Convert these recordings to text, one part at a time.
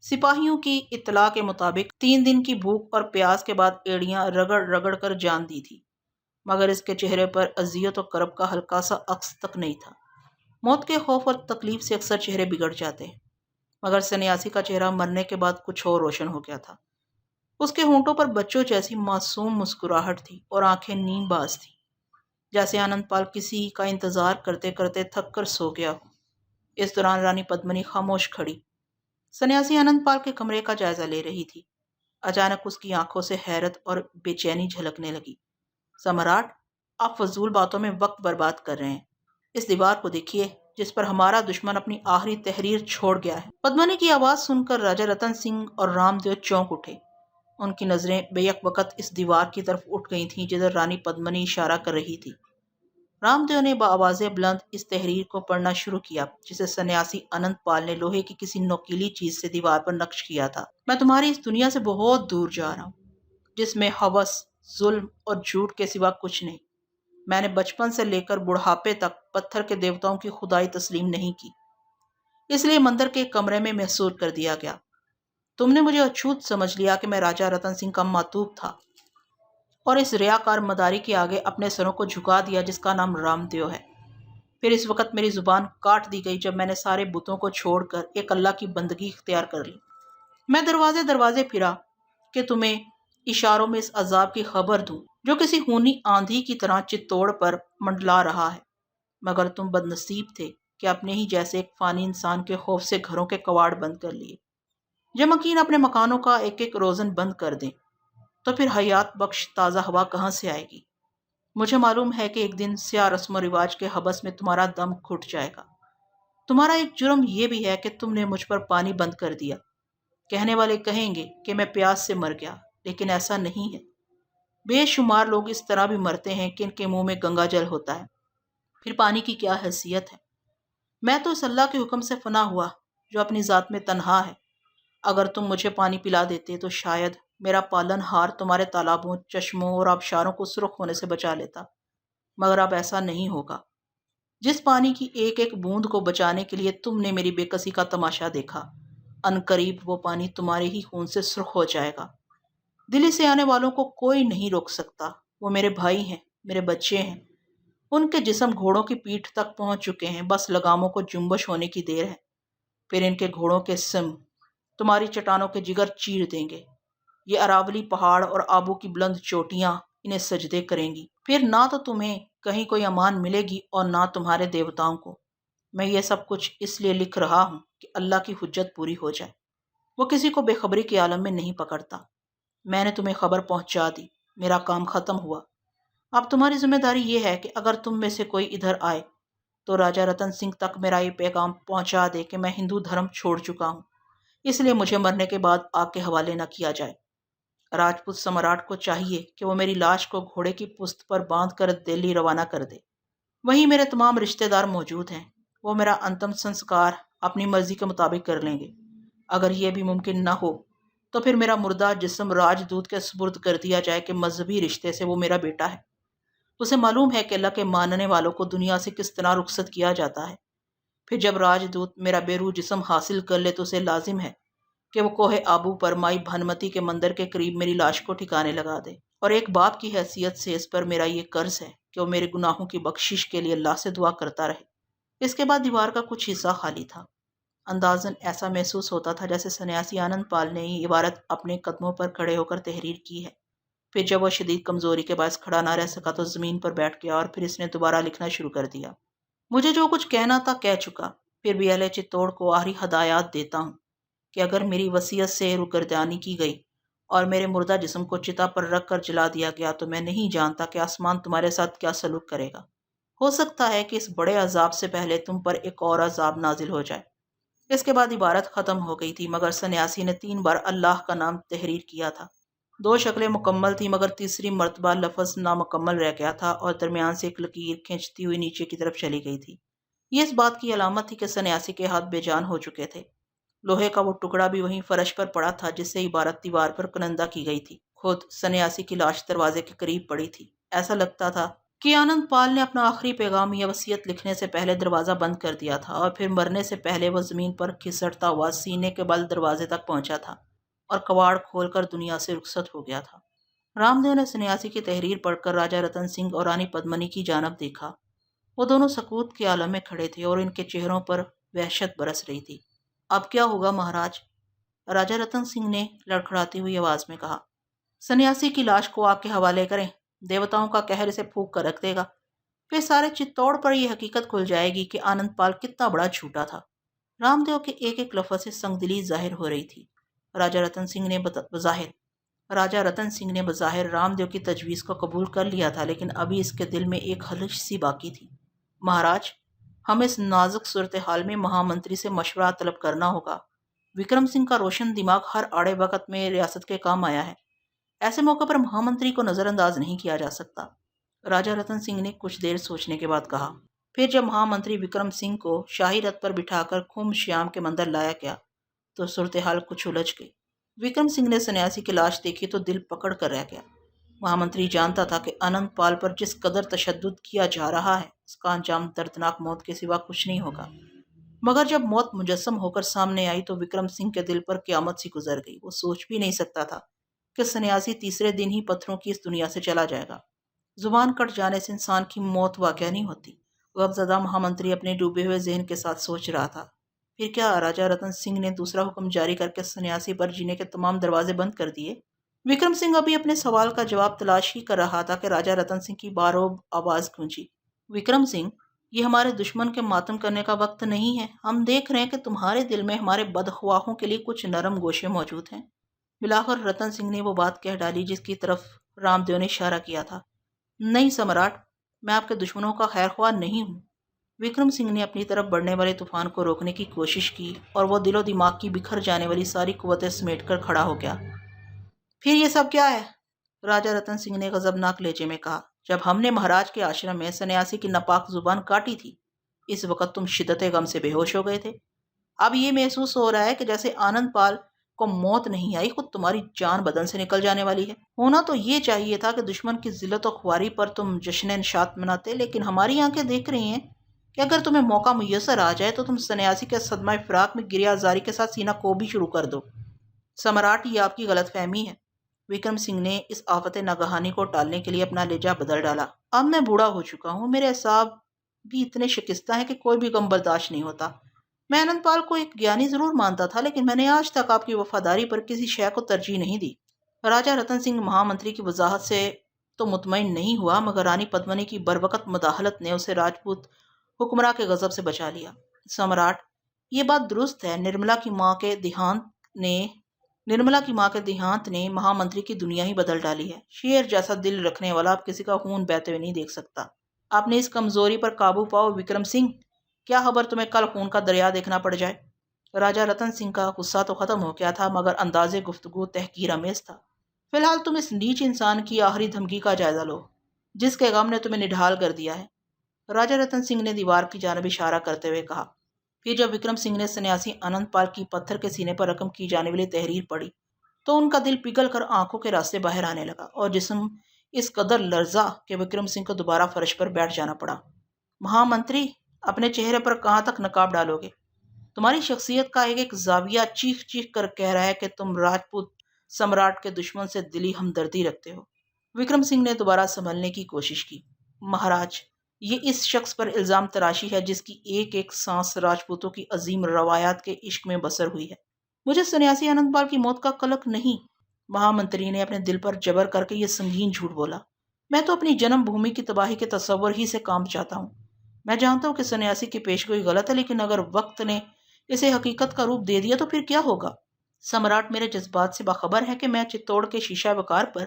सिपाहियों की इत्तला के मुताबिक 3 दिन की भूख और प्यास के बाद एड़ियां रगड़ रगड़ कर जान दी थी, मगर इसके चेहरे पर अजियत और करब का हल्का सा अक्स तक नहीं था। मौत के खौफ और तकलीफ से अक्सर चेहरे बिगड़ जाते हैं, मगर सन्यासी का चेहरा मरने के बाद कुछ और रोशन हो गया था। उसके होंठों पर बच्चों जैसी मासूम मुस्कुराहट थी और आंखें नींदबाज थी, जैसे आनंदपाल किसी का इंतजार करते करते थक कर सो गया हो। इस दौरान रानी पद्मिनी खामोश खड़ी सन्यासी आनंदपाल के कमरे का जायजा ले रही थी। अचानक उसकी आंखों से हैरत और बेचैनी झलकने लगी। सम्राट, आप फजूल बातों में वक्त बर्बाद कर रहे हैं। इस दीवार को देखिए, जिस पर हमारा दुश्मन अपनी आखिरी तहरीर छोड़ गया है। पद्मिनी की आवाज सुनकर राजा रतन सिंह और रामदेव चौंक उठे। उनकी नजरें बेयक वक्त इस दीवार की तरफ उठ गई थीं जिधर रानी पद्मिनी इशारा कर रही थी। रामदेव ने बावाज़े बुलंद इस तहरीर को पढ़ना शुरू किया, जिसे सन्यासी अनंतपाल ने लोहे की किसी नोकीली चीज से दीवार पर नक्श किया था। मैं तुम्हारी इस दुनिया से बहुत दूर जा रहा हूँ, जिसमें हवस, जुल्म और झूठ के सिवा कुछ नहीं। मैंने बचपन से लेकर बुढ़ापे तक पत्थर के देवताओं की खुदाई तस्लीम नहीं की, इसलिए मंदिर के कमरे में महसूर कर दिया गया। तुमने मुझे अछूत समझ लिया कि मैं राजा रतन सिंह का मातूब था और इस रियाकार मदारी के आगे अपने सरों को झुका दिया जिसका नाम रामदेव है। फिर इस वक्त मेरी जुबान काट दी गई जब मैंने सारे बुतों को छोड़कर एक अल्लाह की बंदगी इख्तियार कर ली। मैं दरवाजे दरवाजे फिरा कि तुम्हें इशारों में इस अजाब की खबर दूं जो किसी खूनी आंधी की तरह चित्तौड़ पर मंडला रहा है, मगर तुम बदनसीब थे कि अपने ही जैसे एक फानी इंसान के खौफ से घरों के कवाड़ बंद कर लिए। जब मकीन अपने मकानों का एक एक रोजन बंद कर दें तो फिर हयात बख्श ताज़ा हवा कहाँ से आएगी। मुझे मालूम है कि एक दिन स्या रस्म रिवाज के हबस में तुम्हारा दम घुट जाएगा। तुम्हारा एक जुर्म यह भी है कि तुमने मुझ पर पानी बंद कर दिया। कहने वाले कहेंगे कि मैं प्यास से मर गया, लेकिन ऐसा नहीं है। बेशुमार लोग इस तरह भी मरते हैं कि इनके मुंह में गंगा जल होता है, फिर पानी की क्या हैसियत है। मैं तो इस अल्लाह के हुक्म से फना हुआ जो अपनी ज़ात में तन्हा है। अगर तुम मुझे पानी पिला देते तो शायद मेरा पालनहार तुम्हारे तालाबों, चश्मों और आबशारों को सुर्ख होने से बचा लेता, मगर अब ऐसा नहीं होगा। जिस पानी की एक एक बूंद को बचाने के लिए तुमने मेरी बेकसी का तमाशा देखा, अनकरीब वो पानी तुम्हारे ही खून से सुर्ख हो जाएगा। दिल्ली से आने वालों को कोई नहीं रोक सकता। वो मेरे भाई हैं, मेरे बच्चे हैं। उनके जिस्म घोड़ों की पीठ तक पहुंच चुके हैं, बस लगामों को जुम्बश होने की देर है। फिर इनके घोड़ों के सिम तुम्हारी चट्टानों के जिगर चीर देंगे। ये अरावली पहाड़ और आबू की बुलंद चोटियां इन्हें सजदे करेंगी। फिर ना तो तुम्हें कहीं कोई अमान मिलेगी और ना तुम्हारे देवताओं को। मैं ये सब कुछ इसलिए लिख रहा हूँ कि अल्लाह की हुज्जत पूरी हो जाए। वो किसी को बेखबरी के आलम में नहीं पकड़ता। मैंने तुम्हें खबर पहुंचा दी, मेरा काम खत्म हुआ। अब तुम्हारी जिम्मेदारी ये है कि अगर तुम में से कोई इधर आए तो राजा रतन सिंह तक मेरा ये पैगाम पहुंचा दे कि मैं हिंदू धर्म छोड़ चुका हूँ, इसलिए मुझे मरने के बाद आग के हवाले न किया जाए। राजपूत सम्राट को चाहिए कि वो मेरी लाश को घोड़े की पुस्त पर बांध कर दिल्ली रवाना कर दे। वहीं मेरे तमाम रिश्तेदार मौजूद हैं। वो मेरा अंतिम संस्कार अपनी मर्जी के मुताबिक कर लेंगे। अगर यह भी मुमकिन न हो तो फिर मेरा मुर्दा जिस्म राजदूत के सुपुर्द कर दिया जाए कि मजहबी रिश्ते से वो मेरा बेटा है। उसे मालूम है कि अल्लाह के मानने वालों को दुनिया से किस तरह रुखसत किया जाता है। फिर जब राजदूत मेरा बेरू जिस्म हासिल कर ले तो उसे लाजिम है कि वो कोहे आबू पर माई भानुमती के मंदिर के करीब मेरी लाश को ठिकाने लगा दे। और एक बाप की हैसियत से इस पर मेरा ये कर्ज है कि वो मेरे गुनाहों की बख्शिश के लिए अल्लाह से दुआ करता रहे। इसके बाद दीवार का कुछ हिस्सा खाली था। अंदाजन ऐसा महसूस होता था जैसे सन्यासी आनंदपाल ने ये इबारत अपने कदमों पर खड़े होकर तहरीर की है। फिर जब वह शदीद कमजोरी के बायस खड़ा ना रह सका तो जमीन पर बैठ गया और फिर इसने दोबारा लिखना शुरू कर दिया। मुझे जो कुछ कहना था कह चुका। फिर भी अहले चित्तौड़ को आखिरी हदायत देता हूँ कि अगर मेरी वसीयत से रुगर्दानी की गई और मेरे मुर्दा जिस्म को चिता पर रख कर जला दिया गया तो मैं नहीं जानता कि आसमान तुम्हारे साथ क्या सलूक करेगा। हो सकता है कि इस बड़े अजाब से पहले तुम पर एक और अजाब नाजिल हो जाए। इसके बाद इबारत ख़त्म हो गई थी, मगर सन्यासी ने 3 बार अल्लाह का नाम तहरीर किया था। 2 शक्लें मुकम्मल थी, मगर तीसरी मरतबा लफ्ज़ नामुकम्मल रह गया था और दरमियान से एक लकीर खींचती हुई नीचे की तरफ चली गई थी। ये इस बात की अलामत थी कि सन्यासी के हाथ बेजान हो चुके थे। लोहे का वो टुकड़ा भी वहीं फर्श पर पड़ा था जिससे इबारत दीवार पर कुनंदा की गई थी। खुद सन्यासी की लाश दरवाजे के करीब पड़ी थी। ऐसा लगता था कि आनंद पाल ने अपना आखिरी पैगाम या वसीयत लिखने से पहले दरवाज़ा बंद कर दिया था और फिर मरने से पहले वह ज़मीन पर खिसटता हुआ सीने के बल दरवाजे तक पहुंचा था और कबाड़ खोलकर दुनिया से रुखसत हो गया था। रामदेव ने सन्यासी की तहरीर पढ़कर राजा रतन सिंह और रानी पद्मिनी की जानब देखा। वो दोनों सकूत के आलम में खड़े थे और इनके चेहरों पर वहशत बरस रही थी। अब क्या होगा महाराज? राजा रतन सिंह ने लड़खड़ाती हुई आवाज में कहा। सन्यासी की लाश को आग के हवाले करें, देवताओं का कहर इसे फूंक कर रख देगा। फिर सारे चित्तौड़ पर यह हकीकत खुल जाएगी कि आनंद पाल कितना बड़ा झूठा था। रामदेव के एक एक लफ्ज से संगदिली जाहिर हो रही थी। राजा रतन सिंह ने बज़ाहिर रामदेव की तजवीज़ को कबूल कर लिया था, लेकिन अभी इसके दिल में एक खलिश सी बाकी थी। महाराज, हमें इस नाजुक सूरत हाल में महामंत्री से मशवरा तलब करना होगा। विक्रम सिंह का रोशन दिमाग हर आड़े वक्त में रियासत के काम आया है। ऐसे मौके पर महामंत्री को नज़रअंदाज नहीं किया जा सकता। राजा रतन सिंह ने कुछ देर सोचने के बाद कहा। फिर जब महामंत्री विक्रम सिंह को शाही रथ पर बिठाकर खुम श्याम के मंदिर लाया गया तो सूरत हाल कुछ उलझ गई। विक्रम सिंह ने सन्यासी की लाश देखी तो दिल पकड़ कर रह गया। महामंत्री जानता था कि आनंद पाल पर जिस कदर तशद्दुद किया जा रहा है उसका अंजाम दर्दनाक मौत के सिवा कुछ नहीं होगा। मगर जब मौत मुजस्सम होकर सामने आई तो विक्रम सिंह के दिल पर क़यामत सी गुजर गई। वो सोच भी नहीं सकता था कि सन्यासी तीसरे दिन ही पत्थरों की इस दुनिया से चला जाएगा। जुबान कट जाने से इंसान की मौत वाक़या नहीं होती। गमज़दा महामंत्री अपने डूबे हुए जहन के साथ सोच रहा था। फिर क्या? राजा रतन सिंह ने दूसरा हुक्म जारी करके सन्यासी पर जीने के तमाम दरवाजे बंद कर दिए। विक्रम सिंह अभी अपने सवाल का जवाब तलाश ही कर रहा था कि राजा रतन सिंह की बारोब आवाज़ गूंजी। विक्रम सिंह, ये हमारे दुश्मन के मातम करने का वक्त नहीं है। हम देख रहे हैं कि तुम्हारे दिल में हमारे बदख्वाहों के लिए कुछ नरम गोशे मौजूद हैं। मिलाकर रतन सिंह ने वो बात कह डाली जिसकी तरफ रामदेव ने इशारा किया था। नहीं सम्राट, मैं आपके दुश्मनों का खैरख्वाह नहीं हूँ। विक्रम सिंह ने अपनी तरफ बढ़ने वाले तूफान को रोकने की कोशिश की और वह दिलो दिमाग की बिखर जाने वाली सारी कुव्वतें समेट कर खड़ा हो गया। फिर ये सब क्या है? राजा रतन सिंह ने गजबनाक लहजे में कहा। जब हमने महाराज के आश्रम में सन्यासी की नापाक जुबान काटी थी, इस वक्त तुम शिद्दत गम से बेहोश हो गए थे। अब ये महसूस हो रहा है कि जैसे आनंद पाल को मौत नहीं आई, खुद तुम्हारी जान बदन से निकल जाने वाली है। होना तो ये चाहिए था कि दुश्मन की जिल्लत और ख्वारी पर तुम जश्न निशात मनाते, लेकिन हमारी आंखें देख रही हैं कि अगर तुम्हें मौका मुयसर आ जाए तो तुम सन्यासी के सदमा फिराक में गिरियाजारी के साथ सीना को भी शुरू कर दो। सम्राट, ये आपकी गलतफहमी है। विक्रम सिंह ने इस आफत नागहानी को टालने के लिए अपना लहजा बदल डाला। अब मैं बूढ़ा हो चुका हूँ, मेरे असाब भी इतने शिकस्ता हैं कि कोई भी गम बर्दाश्त नहीं होता। मैं आनंद पाल को एक ज्ञानी जरूर मानता था, लेकिन मैंने आज तक आपकी वफादारी पर किसी शय को तरजीह नहीं दी। राजा रतन सिंह महामंत्री की वजाहत से तो मुतमईन नहीं हुआ, मगर रानी पद्मिनी की बरवकत मुदाहलत ने उसे राजपूत हुक्मरां के गजब से बचा लिया। सम्राट, ये बात दुरुस्त है, निर्मला की माँ के देहांत ने महामंत्री की दुनिया ही बदल डाली है। शेर जैसा दिल रखने वाला आप किसी का खून बहते हुए नहीं देख सकता। आपने इस कमजोरी पर काबू पाओ विक्रम सिंह। क्या खबर तुम्हें कल खून का दरिया देखना पड़ जाए। राजा रतन सिंह का गुस्सा तो खत्म हो गया था, मगर अंदाजे गुफ्तगू तहकीर अमेज था। फिलहाल तुम इस नीच इंसान की आखिरी धमकी का जायजा लो जिसके गम ने तुम्हें निढाल कर दिया है। राजा रतन सिंह ने दीवार की जानब इशारा करते हुए कहा। फिर जब विक्रम सिंह ने सन्यासी आनंद पाल की पत्थर के सीने पर रकम की जाने वाली तहरीर पढ़ी तो उनका दिल पिघल कर आंखों के रास्ते बाहर आने लगा और जिस्म इस कदर लर्जा कि विक्रम सिंह को दोबारा फर्श पर बैठ जाना पड़ा। महामंत्री, अपने चेहरे पर कहाँ तक नकाब डालोगे? तुम्हारी शख्सियत का एक एक जाविया चीख चीख कर कह रहा है कि तुम राजपूत सम्राट के दुश्मन से दिली हमदर्दी रखते हो। विक्रम सिंह ने दोबारा संभलने की कोशिश की। महाराज, ये इस शख्स पर इल्ज़ाम तराशी है जिसकी एक एक सांस राजपूतों की अजीम रवायात के इश्क में बसर हुई है। मुझे सन्यासी आनंदपाल की मौत का कलक नहीं। महामंत्री ने अपने दिल पर जबर करके ये संगीन झूठ बोला। मैं तो अपनी जन्मभूमि की तबाही के तस्वर ही से काम चाहता हूँ। मैं जानता हूँ कि सन्यासी की पेशगोई गलत है, लेकिन अगर वक्त ने इसे हकीकत का रूप दे दिया तो फिर क्या होगा? सम्राट मेरे जज्बात से बाखबर है कि मैं चित्तौड़ के शीशा वकार पर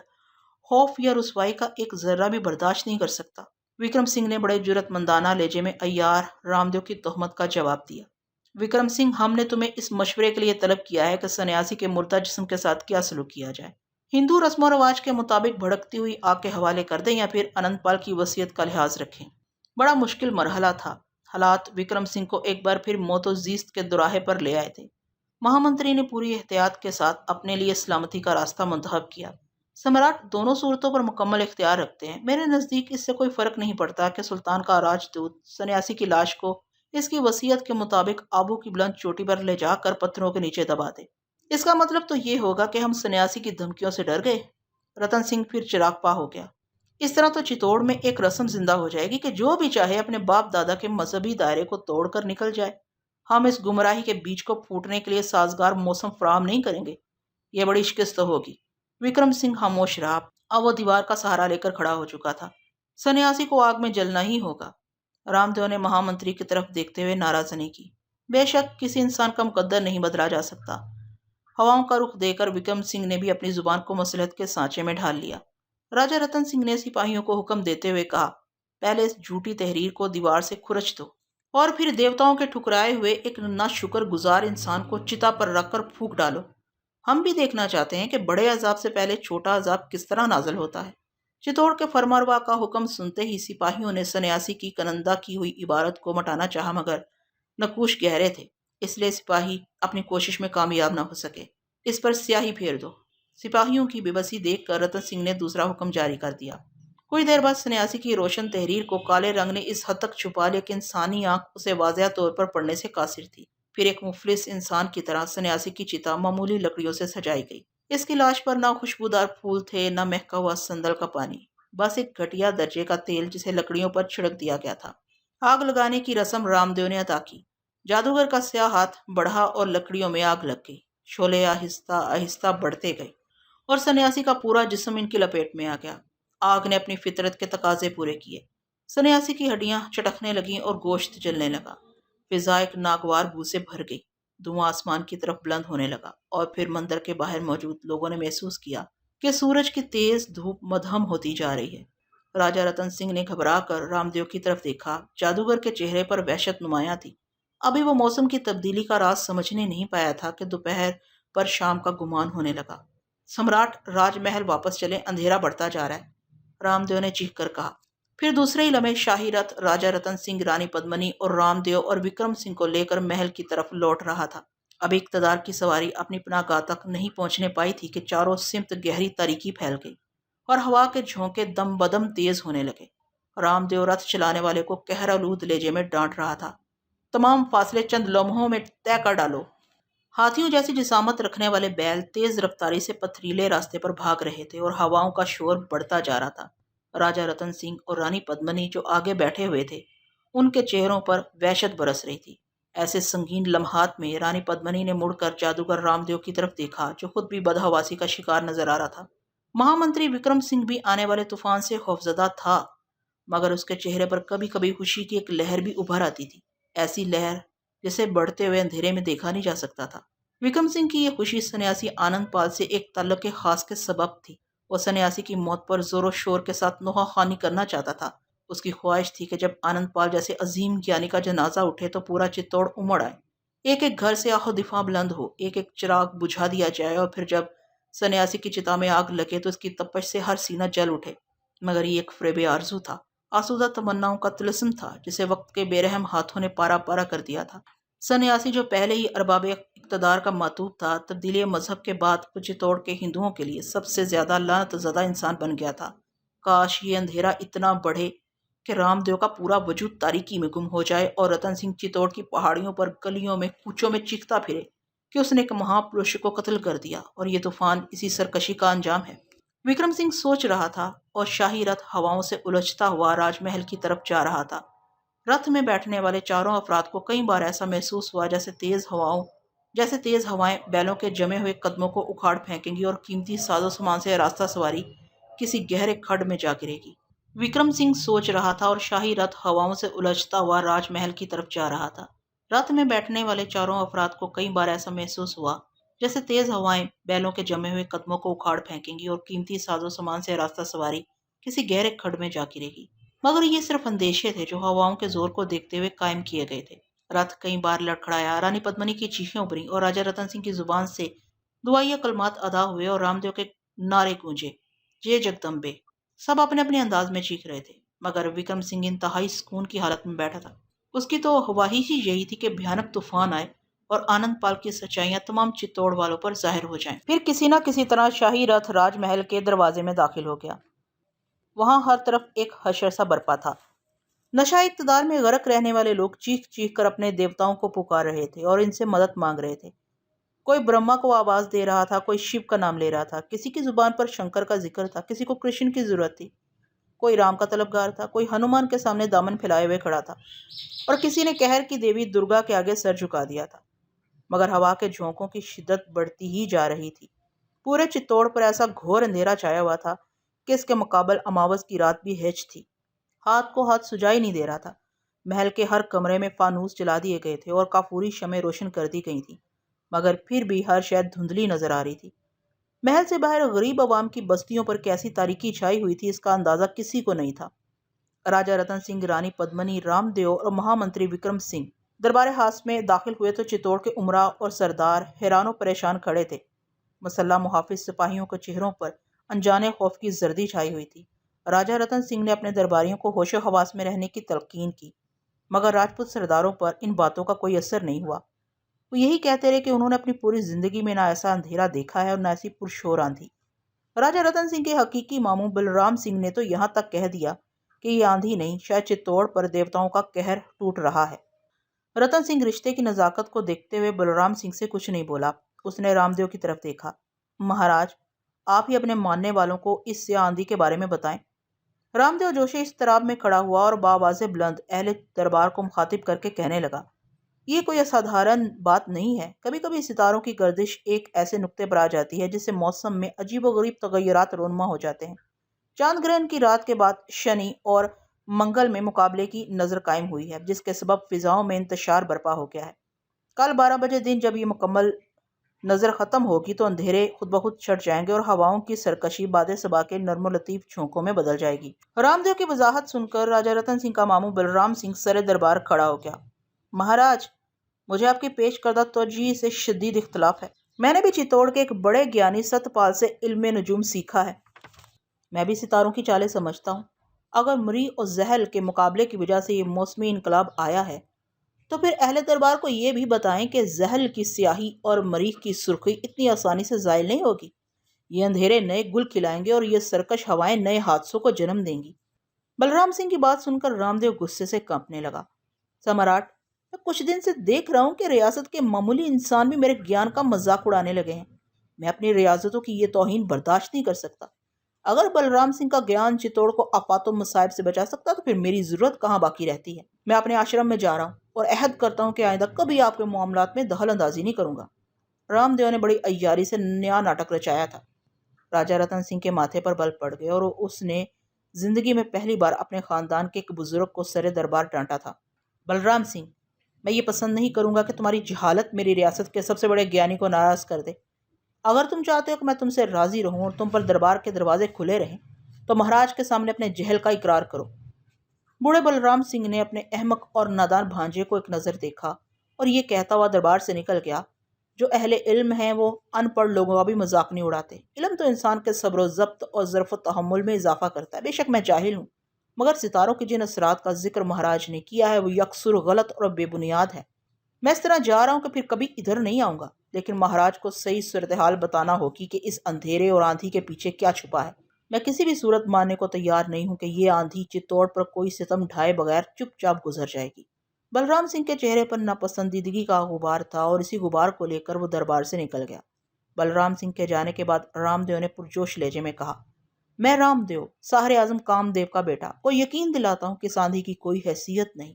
खौफ या रुसवाई का एक जर्रा भी बर्दाश्त नहीं कर सकता। विक्रम सिंह ने बड़े जुर्रतमंदाना लहजे में अय्यार रामदेव की तोहमत का जवाब दिया। विक्रम सिंह, हमने तुम्हें इस मशवरे के लिए तलब किया है कि सन्यासी के मुर्दा जिस्म के साथ क्या सलूक किया जाए। हिंदू रस्म और रवाज के मुताबिक भड़कती हुई आग के हवाले कर दें या फिर अनंतपाल की वसीयत का लिहाज रखें। बड़ा मुश्किल मरहला था। हालात विक्रम सिंह को एक बार फिर मौतो जीस्त के दुराहे पर ले आए थे। महामंत्री ने पूरी एहतियात के साथ अपने लिए सलामती का रास्ता मुंतखब किया। सम्राट दोनों सूरतों पर मुकम्मल इख्तियार रखते हैं। मेरे नज़दीक इससे कोई फ़र्क नहीं पड़ता कि सुल्तान का राजदूत सन्यासी की लाश को इसकी वसीयत के मुताबिक आबू की बुलंद चोटी पर ले जाकर पत्थरों के नीचे दबा दे। इसका मतलब तो ये होगा कि हम सन्यासी की धमकियों से डर गए। रतन सिंह फिर चिरागपा हो गया। इस तरह तो चित्तौड़ में एक रस्म जिंदा हो जाएगी कि जो भी चाहे अपने बाप दादा के मजहबी दायरे को तोड़कर निकल जाए। हम इस गुमराही के बीज को फूटने के लिए साजगार मौसम फराहम नहीं करेंगे। यह बड़ी शिकस्त होगी। विक्रम सिंह खामोश रहा। अब वो दीवार का सहारा लेकर खड़ा हो चुका था। सन्यासी को आग में जलना ही होगा। रामदेव ने महामंत्री की तरफ देखते हुए नाराजनी की। बेशक किसी इंसान का मुकद्दर नहीं बदला जा सकता। हवाओं का रुख देकर विक्रम सिंह ने भी अपनी जुबान को मसलहत के सांचे में ढाल लिया। राजा रतन सिंह ने सिपाहियों को हुक्म देते हुए कहा, पहले इस झूठी तहरीर को दीवार से खुरच दो और फिर देवताओं के ठुकराए हुए एक नाशुक्र गुजार इंसान को चिता पर रखकर फूंक डालो। हम भी देखना चाहते हैं कि बड़े अजाब से पहले छोटा अजाब किस तरह नाजल होता है। चित्तौड़ के फरमारवा का हुक्म सुनते ही सिपाहियों ने सन्यासी की कनंदा की हुई इबारत को मटाना चाहा, मगर नकूश गहरे थे, इसलिए सिपाही अपनी कोशिश में कामयाब न हो सके। इस पर स्याही फेर दो। सिपाहियों की बेबसी देखकर रतन सिंह ने दूसरा हुक्म जारी कर दिया। कुछ देर बाद सन्यासी की रोशन तहरीर को काले रंग ने इस हद तक छुपा लिया कि इंसानी आंख उसे वाज़ेह तौर पर पढ़ने से कासिर थी। फिर एक मुफलिस इंसान की तरह सन्यासी की चिता मामूली लकड़ियों से सजाई गई। इसकी लाश पर ना खुशबूदार फूल थे, ना महका हुआ संदल का पानी, बस एक घटिया दर्जे का तेल जिसे लकड़ियों पर छिड़क दिया गया था। आग लगाने की रस्म रामदेव ने अदा की। जादूगर का स्याह हाथ बढ़ा और लकड़ियों में आग लग गई। शोले आहिस्ता आहिस्ता बढ़ते गए और सन्यासी का पूरा जिस्म इनकी लपेट में आ गया। आग ने अपनी फितरत के तकाजे पूरे किए। सन्यासी की हड्डियां चटकने लगीं और गोश्त जलने लगा। फिजा एक नागवार बू से भर गई। धुआं आसमान की तरफ बुलंद होने लगा और फिर मंदिर के बाहर मौजूद लोगों ने महसूस किया कि सूरज की तेज धूप मध्यम होती जा रही है। राजा रतन सिंह ने घबरा कर रामदेव की तरफ देखा। जादूगर के चेहरे पर वहशत नुमाया थी। अभी वो मौसम की तब्दीली का राज समझने नहीं पाया था कि दोपहर पर शाम का गुमान होने लगा। सम्राट, राजमहल वापस चले, अंधेरा बढ़ता जा रहा है, रामदेव ने चीख कर कहा। फिर दूसरे ही लम्हे शाही रथ राजा रतन सिंह, रानी पद्मनी और रामदेव और विक्रम सिंह को लेकर महल की तरफ लौट रहा था। अब इक़्तिदार की सवारी अपनी पनाहगाह तक नहीं पहुंचने पाई थी कि चारों सिमत गहरी तारीकी फैल गई और हवा के झोंके दम बदम तेज होने लगे। रामदेव रथ चलाने वाले को कहरालूद लेजे में डांट रहा था। तमाम फासले चंद लम्हों में तय कर डालो। हाथियों जैसी जिसामत रखने वाले बैल तेज रफ्तारी से पथरीले रास्ते पर भाग रहे थे और हवाओं का शोर बढ़ता जा रहा था। राजा रतन सिंह और रानी पद्मनी जो आगे बैठे हुए थे, उनके चेहरों पर वहशत बरस रही थी। ऐसे संगीन लम्हात में रानी पद्मनी ने मुड़कर जादूगर रामदेव की तरफ देखा, जो खुद भी बदहवासी का शिकार नजर आ रहा था। महामंत्री विक्रम सिंह भी आने वाले तूफान से खौफजदा था, मगर उसके चेहरे पर कभी कभी खुशी की एक लहर भी उभर आती थी, ऐसी लहर जिसे बढ़ते हुए अंधेरे में देखा नहीं जा सकता था। विक्रम सिंह की यह खुशी सन्यासी आनंद पाल से एक ताल्लुक खास के सबब थी। वो सन्यासी की मौत पर जोरों शोर के साथ नोहा खानी करना चाहता था। उसकी ख्वाहिश थी कि जब आनंद पाल जैसे अजीम ज्ञानी का जनाजा उठे तो पूरा चित्तौड़ उमड़ आए, एक एक घर से आहो दिफा बुलंद हो, एक एक चिराग बुझा दिया जाए और फिर जब सन्यासी की चिता में आग लगे तो उसकी तपश से हर सीना जल उठे। मगर ये एक फ़रेब आरजू था, आसूदा तमन्नाओं का तिलस्म था, जिसे वक्त के बेरहम हाथों ने पारा पारा कर दिया था। सन्यासी जो पहले ही अरबाब इक़्तिदार का मातूब था, तब्दीली मजहब के बाद चित्तौड़ के हिंदुओं के लिए सबसे ज्यादा लानतज़दा इंसान बन गया था। काश ये अंधेरा इतना बढ़े कि रामदेव का पूरा वजूद तारीकी में गुम हो जाए और रतन सिंह चित्तौड़ की पहाड़ियों पर, गलियों में, कूचों में चीखता फिरे कि उसने एक महापुरुष को कत्ल कर दिया और ये तूफान इसी सरकशी का अंजाम है। विक्रम सिंह सोच रहा था और शाही रथ हवाओं से उलझता हुआ राजमहल की तरफ जा रहा था। रथ में बैठने वाले चारों अफराद को कई बार ऐसा महसूस हुआ जैसे तेज हवाएं बैलों के जमे हुए कदमों को उखाड़ फेंकेंगी और कीमती साजो सामान से रास्ता सवारी किसी गहरे खड्ड में जा गिरेगी। विक्रम सिंह सोच रहा था और शाही रथ हवाओं से उलझता हुआ राजमहल की तरफ जा रहा था। रथ में बैठने वाले चारों अफराद को कई बार ऐसा महसूस हुआ जैसे तेज हवाएं बैलों के जमे हुए कदमों को उखाड़ फेंकेंगी और कीमती साजो सामान से रास्ता सवारी किसी गहरे खड्ड में जा गिरेगी। मगर ये सिर्फ अंदेशे थे जो हवाओं के जोर को देखते हुए कायम किए गए थे। रथ कई बार लड़खड़ाया, रानी पद्मनी की चीखें उभरी और राजा रतन सिंह की जुबान से दुआया कलमात अदा हुए और रामदेव के नारे गूंजे, जय जगदम्बे। सब अपने अपने अंदाज में चीख रहे थे, मगर विक्रम सिंह इंतहाई सुकून की हालत में बैठा था। उसकी तो ख्वाहिश ही यही थी कि भयानक तूफान आए और आनंद पाल की सच्चाइयां तमाम चित्तौड़ वालों पर जाहिर हो जाएं। फिर किसी न किसी तरह शाही रथ राजमहल के दरवाजे में दाखिल हो गया। वहां हर तरफ एक हशर सा बरपा था। नशा इक़्तिदार में गर्क रहने वाले लोग चीख चीख कर अपने देवताओं को पुकार रहे थे और इनसे मदद मांग रहे थे। कोई ब्रह्मा को आवाज दे रहा था, कोई शिव का नाम ले रहा था, किसी की जुबान पर शंकर का जिक्र था, किसी को कृष्ण की जरूरत थी, कोई राम का तलबगार था, कोई हनुमान के सामने दामन फैलाए हुए खड़ा था और किसी ने कहर की देवी दुर्गा के आगे सर झुका दिया था। मगर हवा के झोंकों की शिद्दत बढ़ती ही जा रही थी। पूरे चित्तौड़ पर ऐसा घोर अंधेरा छाया हुआ था कि इसके मुकाबल अमावस की रात भी हेज थी। हाथ को हाथ सुझाई नहीं दे रहा था। महल के हर कमरे में फानूस जला दिए गए थे और काफूरी शमें रोशन कर दी गई थी, मगर फिर भी हर शय धुंधली नजर आ रही थी। महल से बाहर गरीब अवाम की बस्तियों पर कैसी तारीकी छाई हुई थी, इसका अंदाजा किसी को नहीं था। राजा रतन सिंह, रानी पद्मनी, रामदेव और महामंत्री विक्रम सिंह दरबार हास में दाखिल हुए तो चित्तौड़ के उमरा और सरदार हैरानो परेशान खड़े थे। मसल्ला मुहाफिज सिपाहियों के चेहरों पर अनजाने खौफ की जर्दी छाई हुई थी। राजा रतन सिंह ने अपने दरबारियों को होशो हवास में रहने की तलकीन की, मगर राजपूत सरदारों पर इन बातों का कोई असर नहीं हुआ। वो यही कहते रहे कि उन्होंने अपनी पूरी जिंदगी में ना ऐसा अंधेरा देखा है और ना ऐसी पुरशोर आंधी। राजा रतन सिंह के हकीकी मामू बलराम सिंह ने तो यहाँ तक कह दिया कि ये आंधी नहीं, शायद चित्तौड़ पर देवताओं का कहर टूट रहा है। रतन सिंह रिश्ते की नज़ाकत को देखते हुए बलराम सिंह से कुछ नहीं बोला। उसने रामदेव की तरफ देखा। महाराज, आप ही अपने मानने वालों को इस आंधी के बारे में बताएं। रामदेव जोशी इस तराब में खड़ा हुआ और बावाज़े बुलंद अहले दरबार को मुखातिब करके कहने लगा, ये कोई असाधारण बात नहीं है। कभी कभी सितारों की गर्दिश एक ऐसे नुक्ते पर आ जाती है जिससे मौसम में अजीबोगरीब तगय्युरात रोनमा हो जाते हैं। चांद ग्रहण की रात के बाद शनि और मंगल में मुकाबले की नज़र कायम हुई है, जिसके सबब फिजाओं में इंतशार बर्पा हो गया है। कल 12 बजे दिन जब ये मुकम्मल नज़र ख़त्म होगी तो अंधेरे खुद ब खुद छट जाएंगे और हवाओं की सरकशी बादे सबा के नर्मो लतीफ़ झोंकों में बदल जाएगी। रामदेव की वजाहत सुनकर राजा रतन सिंह का मामू बलराम सिंह सरे दरबार खड़ा हो गया। महाराज, मुझे आपकी पेश करदा तौजीह से शदीद इख्तलाफ है। मैंने भी चित्तौड़ के एक बड़े ज्ञानी सतपाल से इल्मे नजूम सीखा है। मैं भी सितारों की चालें समझता हूँ। अगर मरी और जहल के मुकाबले की वजह से ये मौसमी इनकलाब आया है, तो फिर अहले दरबार को ये भी बताएं कि जहल की स्याही और मरीख की सुर्खी इतनी आसानी से ज़ायल नहीं होगी। ये अंधेरे नए गुल खिलाएंगे और ये सरकश हवाएं नए हादसों को जन्म देंगी। बलराम सिंह की बात सुनकर रामदेव गुस्से से कांपने लगा। सम्राट, मैं कुछ दिन से देख रहा हूँ कि रियासत के मामूली इंसान भी मेरे ज्ञान का मजाक उड़ाने लगे हैं। मैं अपनी रियासतों की ये तौहीन बर्दाश्त नहीं कर सकता। अगर बलराम सिंह का ज्ञान चित्तौड़ को आफातों मसाइब से बचा सकता तो फिर मेरी जरूरत कहाँ बाकी रहती है। मैं अपने आश्रम में जा रहा हूँ और अहद करता हूँ कि आइंदा कभी आपके मामलात में दखल अंदाजी नहीं करूंगा। रामदेव ने बड़ी अय्यारी से नया नाटक रचाया था। राजा रतन सिंह के माथे पर बल पड़ गए और उसने जिंदगी में पहली बार अपने खानदान के एक बुजुर्ग को सरे दरबार डांटा था। बलराम सिंह, मैं ये पसंद नहीं करूंगा कि तुम्हारी जहालत मेरी रियासत के सबसे बड़े ज्ञानी को नाराज कर दे। अगर तुम चाहते हो कि मैं तुमसे राजी रहूं और तुम पर दरबार के दरवाजे खुले रहें, तो महाराज के सामने अपने जहल का इकरार करो। बूढ़े बलराम सिंह ने अपने अहमक और नादान भांजे को एक नज़र देखा और ये कहता हुआ दरबार से निकल गया, जो अहले इल्म हैं वो अनपढ़ लोगों का भी मजाक नहीं उड़ाते। इल्म तो इंसान के सब्र ज़ब्त और ज़र्फ़ तहम्मुल में इजाफा करता है। बेशक मैं जाहिल हूँ, मगर सितारों की जिन असरात का जिक्र महाराज ने किया है वो यकसुर गलत और बेबुनियाद है। मैं इस तरह जा रहा हूँ कि फिर कभी इधर नहीं आऊँगा, लेकिन महाराज को सही सूरत हाल बताना होगी कि इस अंधेरे और आंधी के पीछे क्या छुपा है। मैं किसी भी सूरत मानने को तैयार नहीं हूँ कि ये आंधी चित्तौड़ पर कोई सितम ढाए बगैर चुपचाप गुजर जाएगी। बलराम सिंह के चेहरे पर नापसंदीदगी का गुबार था और इसी गुबार को लेकर वो दरबार से निकल गया। बलराम सिंह के जाने के बाद रामदेव ने पुरजोश लहजे में कहा, मैं रामदेव, साहरे आजम कामदेव का बेटा, को यकीन दिलाता हूँ कि इस आंधी की कोई हैसियत नहीं।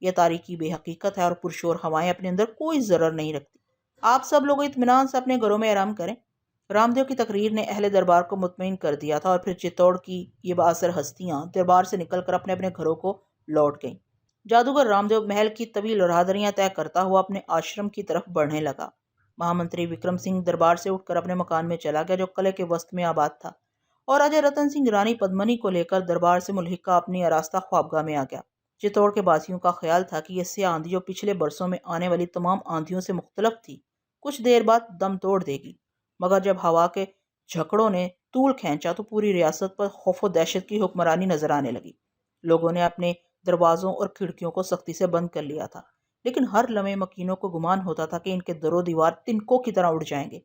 यह तारीकी बेहकीकत है और पुरशोर हवाएं अपने अंदर कोई जरर नहीं रखती। आप सब लोग इत्मीनान से अपने घरों में आराम करें। रामदेव की तकरीर ने अहले दरबार को मुतमईन कर दिया था और फिर चित्तौड़ की ये बासर हस्तियां दरबार से निकलकर अपने अपने घरों को लौट गईं। जादूगर रामदेव महल की तवील राहदरियां तय करता हुआ अपने आश्रम की तरफ बढ़ने लगा। महामंत्री विक्रम सिंह दरबार से उठकर अपने मकान में चला गया, जो किले के वस्त में आबाद था, और राजा रतन सिंह रानी पद्मनी को लेकर दरबार से मुल्हिका अपनी आरास्ता ख्वाबगाह में आ गया। चित्तौड़ के बासियों का ख्याल था कि यह आंधी जो पिछले बरसों में आने वाली तमाम आंधियों से मुख्तलफ थी, कुछ देर बाद दम तोड़ देगी। मगर जब हवा के झकड़ों ने तूल खींचा तो पूरी रियासत पर खौफ व दहशत की हुक्मरानी नजर आने लगी। लोगों ने अपने दरवाजों और खिड़कियों को सख्ती से बंद कर लिया था। लेकिन हर लम्हे मकीनों को गुमान होता था कि इनके दरो दीवार तिनकों की तरह उड़ जाएंगे।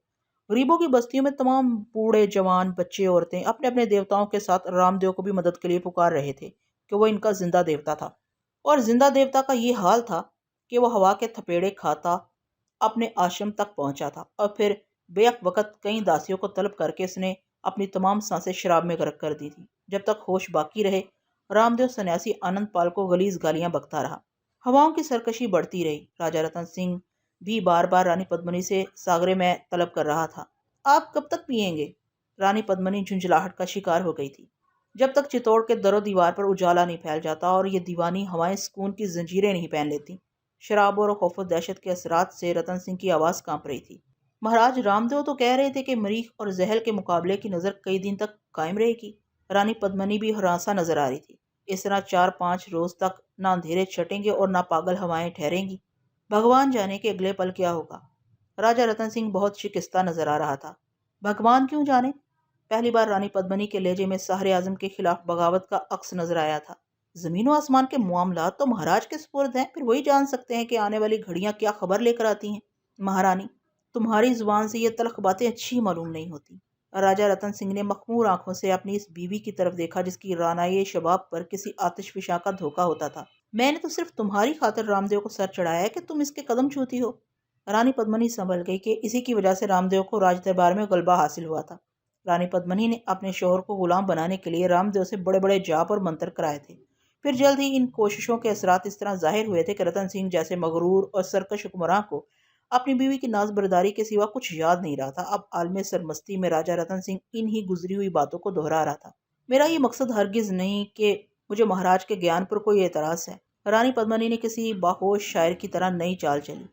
गरीबों की बस्तियों में तमाम बूढ़े जवान बच्चे औरतें अपने अपने देवताओं के साथ रामदेव को भी मदद के लिए पुकार रहे थे कि वो इनका जिंदा देवता था। और जिंदा देवता का ये हाल था कि वो हवा के थपेड़े खाता अपने आश्रम तक पहुंचा था और फिर बेअक वक्त कई दासियों को तलब करके इसने अपनी तमाम सांसें शराब में गर्क कर दी थी। जब तक होश बाकी रहे रामदेव सन्यासी आनंद पाल को गलीज गालियां बकता रहा। हवाओं की सरकशी बढ़ती रही। राजा रतन सिंह भी बार बार रानी पद्मिनी से सागरे में तलब कर रहा था। आप कब तक पिएंगे? रानी पद्मिनी झुंझलाहट का शिकार हो गई थी। जब तक चित्तौड़ के दरो दीवार पर उजाला नहीं फैल जाता और ये दीवानी हवाएं सुकून की जंजीरें नहीं पहन लेती। शराब और खौफ दहशत के असरात से रतन सिंह की आवाज कांप रही थी। महाराज रामदेव तो कह रहे थे कि मरीख और जहल के मुकाबले की नजर कई दिन तक कायम रहेगी। रानी पद्मिनी भी हरासा नजर आ रही थी। इस तरह 4-5 रोज तक ना अंधेरे छटेंगे और ना पागल हवाएं ठहरेंगी। भगवान जाने के अगले पल क्या होगा। राजा रतन सिंह बहुत शिकस्ता नजर आ रहा था। भगवान क्यों जाने? पहली बार रानी पद्मिनी के लहजे में साहरे आजम के खिलाफ बगावत का अक्स नजर आया था। जमीन व आसमान के मामलात तो महाराज के सुपुर्द हैं, फिर वही जान सकते हैं कि आने वाली घड़ियां क्या खबर लेकर आती हैं। महारानी, तुम्हारी जुबान से ये तल्ख बातें अच्छी मालूम नहीं होती। राजा रतन सिंह ने मखमूर आंखों से अपनी इस बीवी की तरफ देखा जिसकी रानाए शबाब पर किसी आतिशफिशा का धोखा होता था। मैंने तो सिर्फ तुम्हारी खातिर रामदेव को सर चढ़ाया है कि तुम इसके कदम छूती हो। रानी पद्मिनी संभल गई कि इसी की वजह से रामदेव को राज दरबार में गलबा हासिल हुआ था। रानी पद्मिनी ने अपने शोहर को गुलाम बनाने के लिए रामदेव से बड़े बड़े जाप और मंत्र कराए थे। फिर जल्द ही इन कोशिशों के असरात इस तरह जाहिर हुए थे कि रतन सिंह जैसे मगरूर और सरकश हुक्मरान को अपनी बीवी की नाज बरदारी के सिवा कुछ याद नहीं रहा था। अब आलमे सरमस्ती में राजा रतन सिंह इन ही गुजरी हुई बातों को दोहरा रहा था। मेरा ये मकसद हरगिज नहीं कि मुझे महाराज के ज्ञान पर कोई एतराज है। रानी पद्मिनी ने किसी बाहोश शायर की तरह नई चाल चली।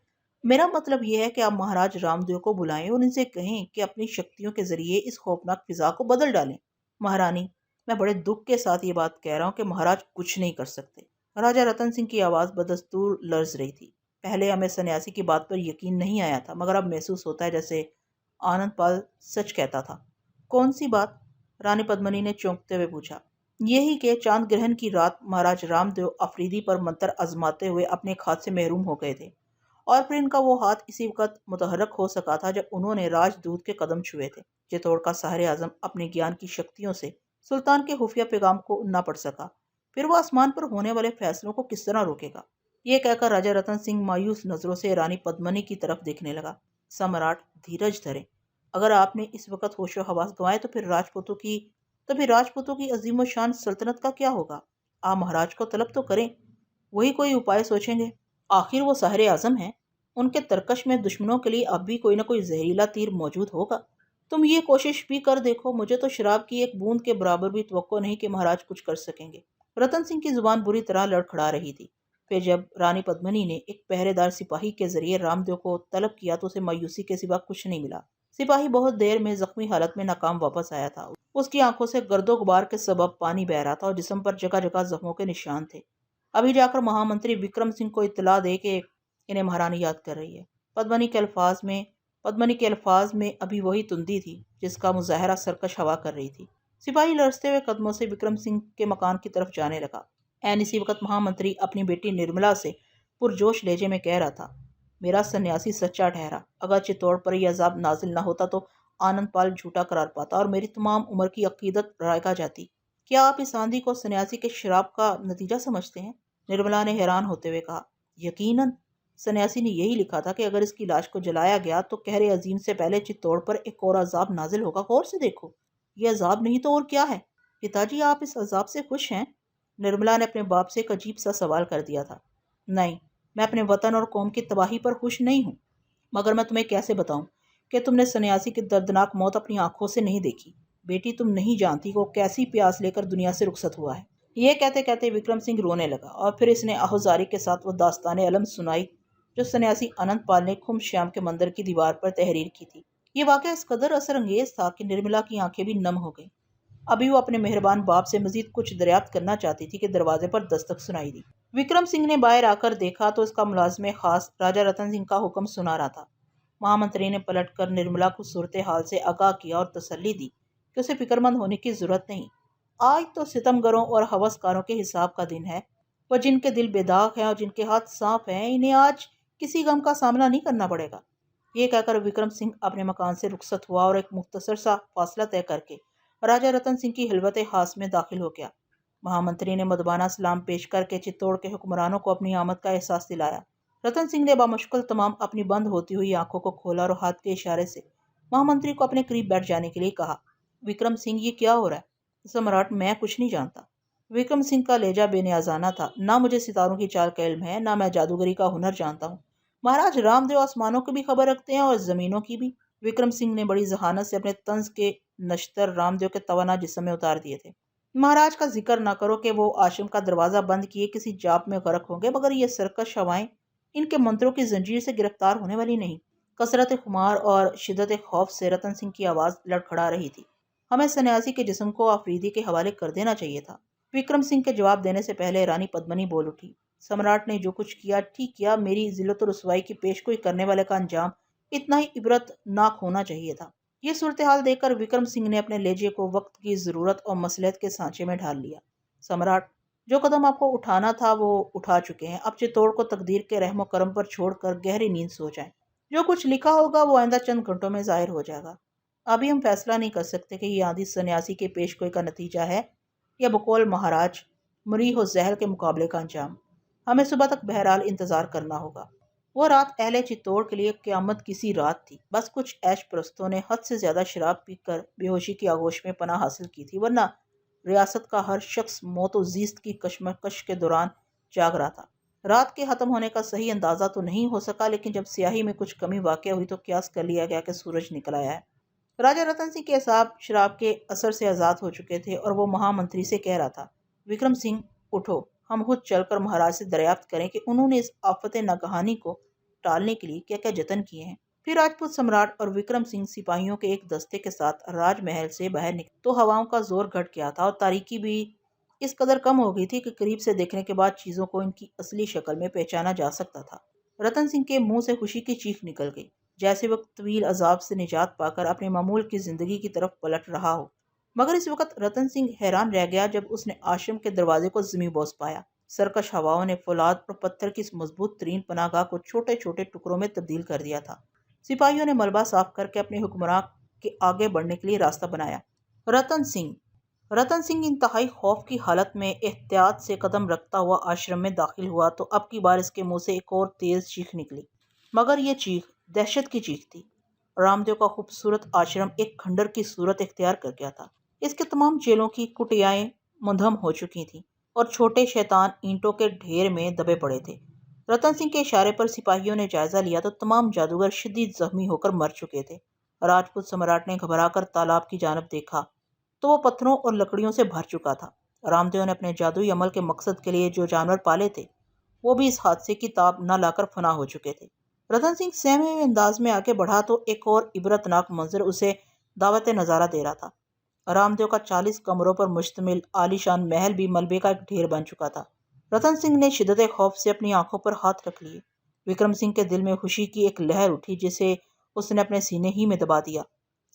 मेरा मतलब यह है कि आप महाराज रामदेव को बुलाएं और इनसे कहें कि अपनी शक्तियों के जरिए इस खौफनाक फिजा को बदल डालें। महारानी, मैं बड़े दुख के साथ ये बात कह रहा हूँ कि महाराज कुछ नहीं कर सकते। राजा रतन सिंह की आवाज़ बदस्तूर लर्ज रही थी। पहले हमें सन्यासी की बात पर यकीन नहीं आया था, मगर अब महसूस होता है जैसे आनंद पाल सच कहता था। कौन सी बात? रानी पद्मिनी ने चौंकते हुए पूछा। यही कि चांद ग्रहण की रात महाराज रामदेव अफरीदी पर मंत्र आजमाते हुए अपने खाद से महरूम हो गए थे और फिर इनका वो हाथ इसी वक्त मुतहरक हो सका था जब उन्होंने राजदूत के कदम छुए थे। चित्तौड़ का साहरे आजम अपने ज्ञान की शक्तियों से सुल्तान के खुफिया पैगाम को न पढ़ सका, फिर वो आसमान पर होने वाले फैसलों को किस तरह रोकेगा? ये कहकर राजा रतन सिंह मायूस नजरों से रानी पद्मिनी की तरफ देखने लगा। सम्राट, धीरज धरे। अगर आपने इस वक्त होशो हवास गंवाए तो फिर राजपूतों की अजीम शान सल्तनत का क्या होगा? आप महाराज को तलब तो करें, वही कोई उपाय सोचेंगे। आखिर वो साहरे आजम हैं। उनके तरकश में दुश्मनों के लिए अब भी कोई ना कोई जहरीला तीर मौजूद होगा। तुम ये कोशिश भी कर देखो। मुझे तो शराब की एक बूंद के बराबर भी तवक्को नहीं कि महाराज कुछ कर सकेंगे। रतन सिंह की जुबान बुरी तरह लड़खड़ा रही थी। फिर जब रानी पद्मिनी ने एक पहरेदार सिपाही के जरिए रामदेव को तलब किया तो उसे मायूसी के सिवा कुछ नहीं मिला। सिपाही बहुत देर में जख्मी हालत में नाकाम वापस आया था। उसकी आंखों से गर्दो गुबार के सबब पानी बह रहा था और जिस्म पर जगह जगह जख्मों के निशान थे। अभी जाकर महामंत्री विक्रम सिंह को इत्तला दे के इन्हें महारानी याद कर रही है। पद्मिनी के अल्फाज में अभी वही तुंदी थी जिसका मुजाहरा सरकश हवा कर रही थी। सिपाही लड़ते हुए कदमों से विक्रम सिंह के मकान की तरफ जाने लगा। ऐन इसी वक्त महामंत्री अपनी बेटी निर्मला से पुरजोश लहजे में कह रहा था, मेरा सन्यासी सच्चा ठहरा। अगर चित्तौड़ पर यह अजाब नाजिल न होता तो आनंद पाल झूठा करार पाता और मेरी तमाम उम्र की अकीदत रायगा जाती। क्या आप इस आंधी को सन्यासी के शराब का नतीजा समझते हैं? निर्मला ने हैरान होते हुए कहा। यकीनन। सन्यासी ने यही लिखा था कि अगर इसकी लाश को जलाया गया तो कहरे अजीम से पहले चित्तौड़ पर एक और अजाब नाजिल होगा। गौर से देखो, यह अजाब नहीं तो और क्या है? पिताजी, आप इस अजाब से खुश हैं? निर्मला ने अपने बाप से एक अजीब सा सवाल कर दिया था। नहीं, मैं अपने वतन और कौम की तबाही पर खुश नहीं हूँ, मगर मैं तुम्हें कैसे बताऊं कि तुमने सन्यासी की दर्दनाक मौत अपनी आंखों से नहीं देखी। बेटी, तुम नहीं जानती वो कैसी प्यास लेकर दुनिया से रुखसत हुआ है। ये कहते कहते विक्रम सिंह रोने लगा और फिर इसने आहुजारी के साथ वो दास्तान अलम सुनाई जो सन्यासी अनंत पाल ने खुम श्याम के मंदिर की दीवार पर तहरीर की थी। ये वाकया इस कदर असर अंगेज था कि निर्मला की आंखें भी नम हो गईं। अभी वो अपने मेहरबान बाप से मजीद कुछ दरियाफ्त करना चाहती थी कि दरवाजे पर दस्तक सुनाई दी। विक्रम सिंह ने बाहर आकर देखा तो इसका मुलाजमे खास राजा रतन सिंह का हुक्म सुना रहा था। महामंत्री ने पलटकर निर्मला को सूरत हाल से आगाह किया और तसल्ली दी कि उसे फिक्रमंद होने की जरूरत नहीं। आज तो सितमगरों और हवसकारों के हिसाब का दिन है। वह जिनके दिल बेदाग हैं और जिनके हाथ साफ हैं, इन्हें आज किसी गम का सामना नहीं करना पड़ेगा। ये कहकर विक्रम सिंह अपने मकान से रुखसत हुआ और एक मुख्तसर सा फासला तय करके राजा रतन सिंह की हिलवत हास में दाखिल हो गया। महामंत्री ने मदबाना सलाम पेश करके चित्तौड़ के हुक्मरानों को अपनी आमद का एहसास दिलाया। रतन सिंह ने बामुश्किल तमाम अपनी बंद होती हुई आंखों को खोला और हाथ के इशारे से महामंत्री को अपने करीब बैठ जाने के लिए कहा। विक्रम सिंह, ये क्या हो रहा है? सम्राट, मैं कुछ नहीं जानता। विक्रम सिंह का लहजा बेनियाजाना था। ना मुझे सितारों की चाल का इल्म है, ना मैं जादूगरी का हुनर जानता हूँ। महाराज रामदेव आसमानों की भी खबर रखते हैं और जमीनों की भी। विक्रम सिंह ने बड़ी जहानत से अपने तंज के नश्तर रामदेव के तवाना जिस्म में उतार दिए थे। महाराज का जिक्र ना करो कि वो आश्रम का दरवाजा बंद किए किसी जाप में गर्क होंगे, मगर ये सरकश हवाएं इनके मंत्रों की जंजीर से गिरफ्तार होने वाली नहीं। कसरत खुमार और शिद्दत खौफ से रतन सिंह की आवाज लड़खड़ा रही थी। हमें सन्यासी के जिस्म को आफरीदी के हवाले कर देना चाहिए था। विक्रम सिंह के जवाब देने से पहले रानी पद्मनी बोल उठी। सम्राट ने जो कुछ किया ठीक किया। मेरी जिल्लत और रुसवाई की पेशगोई करने वाले का अंजाम इतना ही इबरतनाक होना चाहिए था। ये सूरत हाल देखकर विक्रम सिंह ने अपने लहजे को वक्त की जरूरत और मसलहत के सांचे में ढाल लिया। सम्राट, जो कदम आपको उठाना था वो उठा चुके हैं। अब चित्तौड़ को तकदीर के रहमो करम पर छोड़कर गहरी नींद सो जाएं। जो कुछ लिखा होगा वो आइंदा चंद घंटों में जाहिर हो जाएगा। अभी हम फैसला नहीं कर सकते कि ये आदि सन्यासी के पेशगोई का नतीजा है या बकौल महाराज मरीह और जहर के मुकाबले का अंजाम। हमें सुबह तक बहरहाल इंतजार करना होगा। वो रात अहले चित्तौड़ के लिए क़यामत किसी रात थी। बस कुछ ऐश परस्तों ने हद से ज्यादा शराब पीकर बेहोशी की आगोश में पनाह हासिल की थी, वरना रियासत का हर शख्स मौत व जीस्त की कशमकश के दौरान जाग रहा था। रात के खत्म होने का सही अंदाजा तो नहीं हो सका, लेकिन जब स्याही में कुछ कमी वाक़या हुई तो क्यास कर लिया गया कि सूरज निकल आया है। राजा रतन सिंह के असाब शराब के असर से आज़ाद हो चुके थे और वो महामंत्री से कह रहा था, विक्रम सिंह उठो, हम खुद चलकर महाराज से दरियाफ्त करें कि उन्होंने इस आफत नागहानी को टालने के लिए क्या क्या जतन किए हैं। फिर राजपूत सम्राट और विक्रम सिंह सिपाहियों के एक दस्ते के साथ राजमहल से बाहर निकले तो हवाओं का जोर घट गया था और तारीकी भी इस कदर कम हो गई थी कि करीब से देखने के बाद चीजों को इनकी असली शक्ल में पहचाना जा सकता था। रतन सिंह के मुंह से खुशी की चीख निकल गई, जैसे वक्त तवील अजाब से निजात पाकर अपने मामूल की जिंदगी की तरफ पलट रहा हो। मगर इस वक्त रतन सिंह हैरान रह गया जब उसने आश्रम के दरवाजे को जमी बोस पाया। सरकश हवाओं ने फौलाद और पत्थर की इस मजबूत तरीन पनागाह को छोटे छोटे टुकड़ों में तब्दील कर दिया था। सिपाहियों ने मलबा साफ करके अपने हुक्मरान के आगे बढ़ने के लिए रास्ता बनाया। रतन सिंह इंतहाई खौफ की हालत में एहतियात से कदम रखता हुआ आश्रम में दाखिल हुआ तो अब की बार इसके मुंह से एक और तेज चीख निकली, मगर यह चीख दहशत की चीख थी। रामदेव का खूबसूरत आश्रम एक खंडर की सूरत इख्तियार कर गया था। इसके तमाम जेलों की कुटियाएं मुंधम हो चुकी थीं और छोटे शैतान ईंटों के ढेर में दबे पड़े थे। रतन सिंह के इशारे पर सिपाहियों ने जायजा लिया तो तमाम जादूगर शदीद जख्मी होकर मर चुके थे। राजपूत सम्राट ने घबराकर तालाब की जानब देखा तो वो पत्थरों और लकड़ियों से भर चुका था। रामदेव ने अपने जादुई अमल के मकसद के लिए जो जानवर पाले थे वो भी इस हादसे की ताब न लाकर फना हो चुके थे। रतन सिंह सहमे हुए अंदाज में आगे बढ़ा तो एक और इबरतनाक मंजर उसे दावत नजारा दे रहा था। रामदेव का 40 कमरों पर मुश्तमिल आलीशान महल भी मलबे का एक ढेर बन चुका था। रतन सिंह ने शिद्दत खौफ से अपनी आंखों पर हाथ रख लिए। विक्रम सिंह के दिल में खुशी की एक लहर उठी जिसे उसने अपने सीने ही में दबा दिया।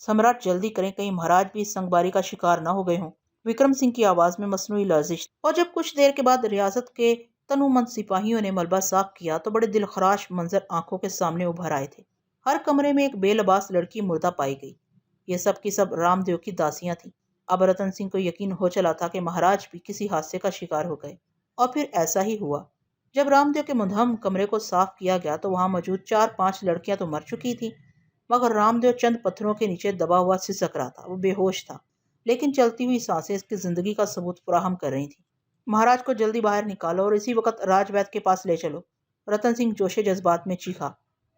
सम्राट, जल्दी करें, कहीं महाराज भी इस संगबारी का शिकार न हो गए हों। विक्रम सिंह की आवाज में मसनूई लर्जिश। और जब कुछ देर के बाद रियासत के तनुमंद सिपाहियों ने मलबा साफ किया तो बड़े दिलखराश मंजर आंखों के सामने उभर आए थे। हर कमरे में एक बेलबास लड़की मुर्दा पाई गई। ये सब की सब रामदेव की दासियां थीं। अब रतन सिंह को यकीन हो चला था कि महाराज भी किसी हादसे का शिकार हो गए। और फिर ऐसा ही हुआ। जब रामदेव के मुंधम कमरे को साफ किया गया तो वहां मौजूद 4-5 लड़कियां तो मर चुकी थी, मगर रामदेव चंद पत्थरों के नीचे दबा हुआ सिसक रहा था। वो बेहोश था, लेकिन चलती हुई सांसें इसकी जिंदगी का सबूत फराहम कर रही थी। महाराज को जल्दी बाहर निकालो और इसी वक्त राजवैद्य के पास ले चलो, रतन सिंह जोशे जज्बात में चीखा।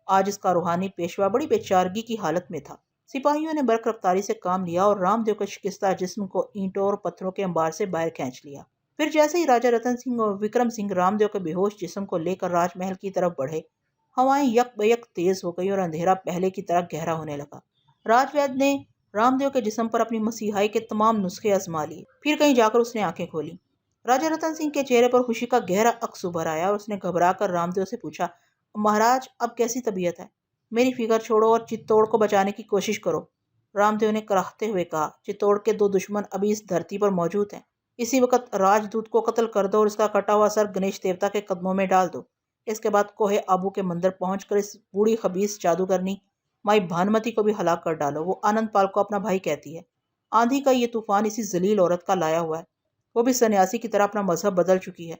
आज इसका रूहानी पेशवा बड़ी बेचारगी की हालत में था। सिपाहियों ने बरक रफ्तारी से काम लिया और रामदेव के शिकस्ता जिस्म को ईंटों और पत्थरों के अंबार से बाहर खींच लिया। फिर जैसे ही राजा रतन सिंह और विक्रम सिंह रामदेव के बेहोश जिस्म को लेकर राजमहल की तरफ बढ़े, हवाएं यक बयक तेज हो गई और अंधेरा पहले की तरह गहरा होने लगा। राजवैद्य ने रामदेव के जिस्म पर अपनी मसीहाई के तमाम नुस्खे आजमा लिए। फिर कहीं जाकर उसने आंखें खोली। राजा रतन सिंह के चेहरे पर खुशी का गहरा अक्स उभर आया और उसने घबराकर रामदेव से पूछा, महाराज अब कैसी तबीयत है? मेरी फिक्र छोड़ो और चित्तौड़ को बचाने की कोशिश करो। रामदेव ने कराहते हुए कहा, चित्तौड़ के 2 दुश्मन अभी इस धरती पर मौजूद हैं। इसी वक्त राजदूत को कत्ल कर दो और इसका कटा हुआ सर गणेश देवता के कदमों में डाल दो। इसके बाद कोहे आबू के मंदिर पहुंचकर इस बूढ़ी खबीस जादूगरनी माई भानुमति को भी हलाक कर डालो। वो आनंद पाल को अपना भाई कहती है। आंधी का ये तूफान इसी जलील औरत का लाया हुआ है। वो भी सन्यासी की तरह अपना मजहब बदल चुकी है।